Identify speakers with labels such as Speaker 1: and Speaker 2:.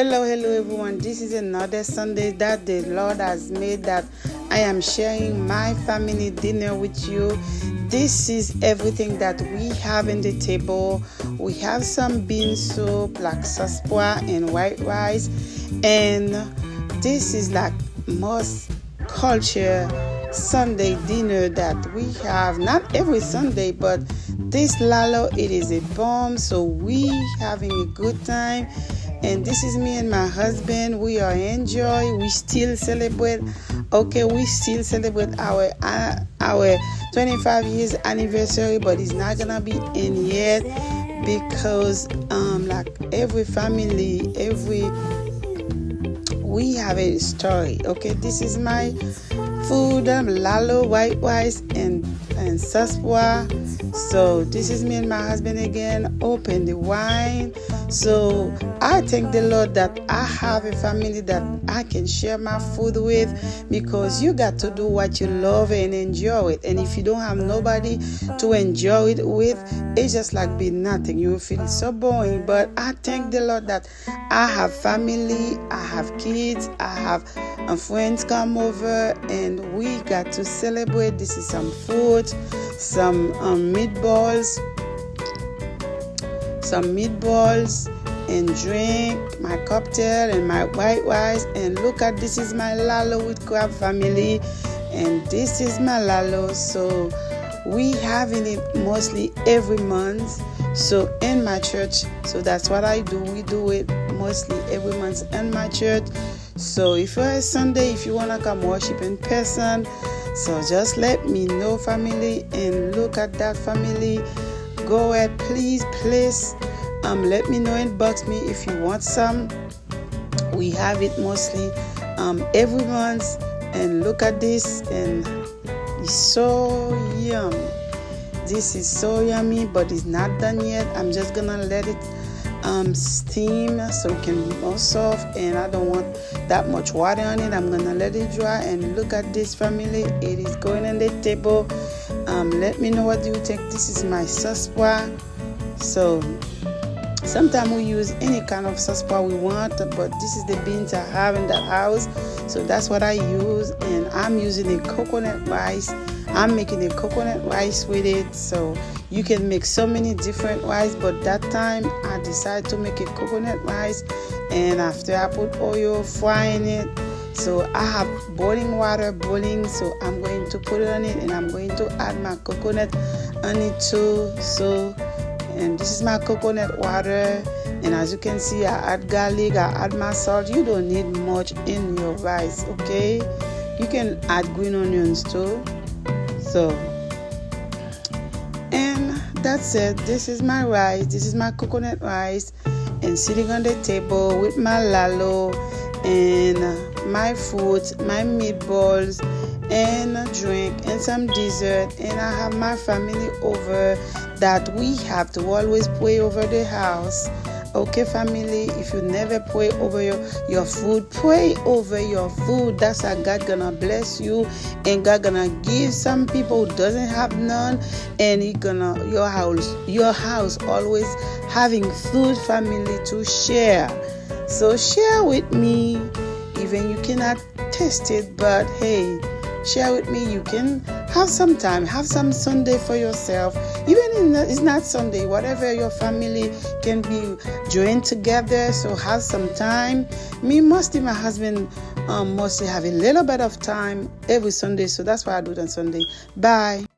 Speaker 1: Hello everyone. This is another Sunday that the Lord has made, that I am sharing my family dinner with you. This is everything that we have in the table. We have some bean soup, like saspoa and white rice, and this is like most culture Sunday dinner that we have, not every Sunday, but this Lalo, it is a bomb, so we having a good time. And this is me and my husband. We are enjoy. We still celebrate. Okay, we still celebrate our 25 years anniversary, but it's not gonna be in yet because like every family, we have a story. Okay, this is my food, Lalo, white rice and saspoa. So this is me and my husband again. Open the wine. So I thank the Lord that I have a family that I can share my food with, because you got to do what you love and enjoy it. And if you don't have nobody to enjoy it with, it's just like being nothing. You will feel so boring. But I thank the Lord that I have family, I have kids, I have friends come over, and we got to celebrate. This is some food, some meatballs and drink, my cocktail and my white rice. And look at, this is my Lalo with crab family, and this is my Lalo. So we having it mostly every month, so in my church. So that's what I do. We do it mostly every month in my church. So if you're a Sunday, if you want to come worship in person, so just let me know, family. And look at that, family. Go ahead, please let me know, inbox me if you want some. We have it mostly every month. And look at this, and it's so yummy. This is so yummy, but it's not done yet. I'm just gonna let it steam so it can be more soft, and I don't want that much water on it. I'm gonna let it dry. And look at this, family. It is going on the table. Let me know what you think. This is my saspoa. So sometimes we use any kind of saspoa we want, but this is the beans I have in that house, so that's what I use. And I'm using a coconut rice. I'm making a coconut rice with it. So you can make so many different rice, but that time I decided to make a coconut rice. And after I put oil, frying it, so I have boiling water, so I'm going to put it on it, and I'm going to add my coconut on it too. So, and this is my coconut water. And as you can see, I add garlic, I add my salt. You don't need much in your rice, okay? You can add green onions too. So, and that's it. This is my rice. This is my coconut rice, and sitting on the table with my Lalo and my food, my meatballs and a drink and some dessert. And I have my family over that we have to always pray over the house. Okay, family, if you never pray over your food, pray over your food. That's how God gonna bless you, and God gonna give some people who doesn't have none, and He gonna your house always having food, family, to share. So share with me, even you cannot taste it, but hey, share with me. You can have some time, have some Sunday for yourself, even if it's not Sunday, whatever your family can be joined together. So have some time. Me, mostly my husband mostly have a little bit of time every Sunday, so that's why I do it on Sunday. Bye.